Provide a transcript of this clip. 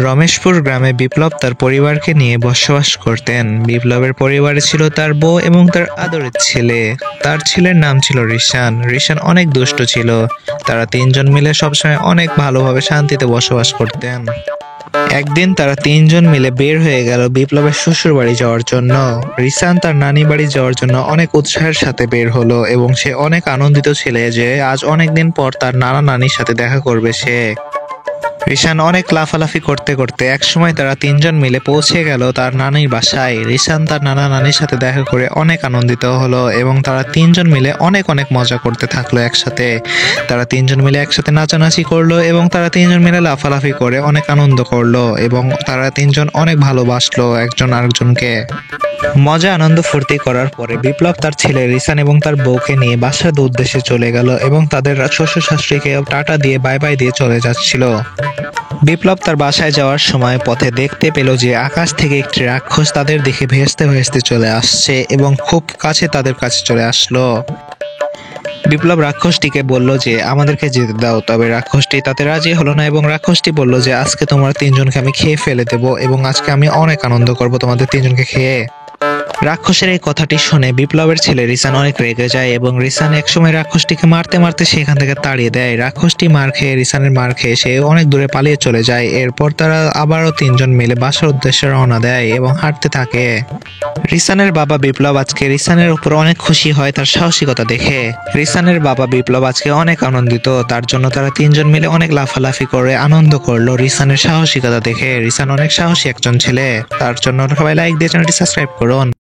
রমেশপুর গ্রামে বিপ্লব তার পরিবারকে নিয়ে বসবাস করতেন। বিপ্লবের পরিবারে ছিল তার বউ এবং তার আদরের ছেলে। তার ছেলের নাম ছিল রিশান। রিশান অনেক দুষ্ট ছিল। তারা তিনজন মিলে সবসময় অনেক ভালোভাবে শান্তিতে বসবাস করতেন। একদিন তারা তিনজন মিলে বের হয়ে গেল বিপ্লবের শ্বশুর বাড়ি যাওয়ার জন্য। রিশান তার নানি বাড়ি যাওয়ার জন্য অনেক উৎসাহের সাথে বের হলো এবং সে অনেক আনন্দিত ছিল যে আজ অনেকদিন পর তার নানা নানির সাথে দেখা করবে সে। রিশান অনেক লাফালাফি করতে করতে একসময় তারা তিনজন মিলে পৌঁছে গেল তার নানির বাসায়। রিশান তার নানা নানির সাথে দেখা করে অনেক আনন্দিত হলো এবং তারা তিনজন মিলে অনেক অনেক মজা করতে থাকলো একসাথে। তারা তিনজন মিলে একসাথে নাচানাচি করলো এবং তারা তিনজন মিলে লাফালাফি করে অনেক আনন্দ করলো এবং তারা তিনজন অনেক ভালোবাসলো একজন আরেকজনকে। মজা আনন্দ ফুর্তি করার পরে বিপ্লব তার ছেলে রিশান এবং তার বউকে নিয়ে বাসার উদ্দেশ্যে চলে গেল এবং তাদের শ্বশুর শাশুড়িকে টাটা দিয়ে বাই বাই দিয়ে চলে যাচ্ছিল। বিপ্লব তার বাসায় যাওয়ার সময় পথে দেখতে পেল যে আকাশ থেকে একটি রাক্ষস তাদের দিকে ভেসতে ভেসতে চলে আসছে এবং খুব কাছে তাদের কাছে চলে আসলো। বিপ্লব রাক্ষসটিকে বলল যে আমাদেরকে যেতে দাও, তবে রাক্ষসটি তাতে রাজি হলো না এবং রাক্ষসটি বলল যে আজকে তোমরা তিনজনকে আমি খেয়ে ফেলে দেবো এবং আজকে আমি অনেক আনন্দ করব তোমাদের তিনজনকে খেয়ে। রাক্ষসের এই কথাটি শুনে বিপ্লবের ছেলে রিশান অনেক রেগে যায় এবং রিশান একসময় রাক্ষসটিকে মারতে মারতে সেখান থেকে তাড়িয়ে দেয়। রাক্ষসটি মার খেয়ে রিশানের মার খেয়ে সে অনেক দূরে পালিয়ে চলে যায়। এরপর তারা আবারও তিনজন মিলে বাসার উদ্দেশ্যে রওনা দেয় এবং হাঁটতে থাকে। রিশানের বাবা বিপ্লব আজকে রিশানের উপর অনেক খুশি হয় তার সাহসিকতা দেখে। রিশানের বাবা বিপ্লব আজকে অনেক আনন্দিত, তার জন্য তারা তিনজন মিলে অনেক লাফালাফি করে আনন্দ করলো রিশানের সাহসিকতা দেখে। রিশান অনেক সাহসী একজন ছেলে, তার জন্য সবাই লাইক দিয়ে চ্যানেলটি সাবস্ক্রাইব করুন।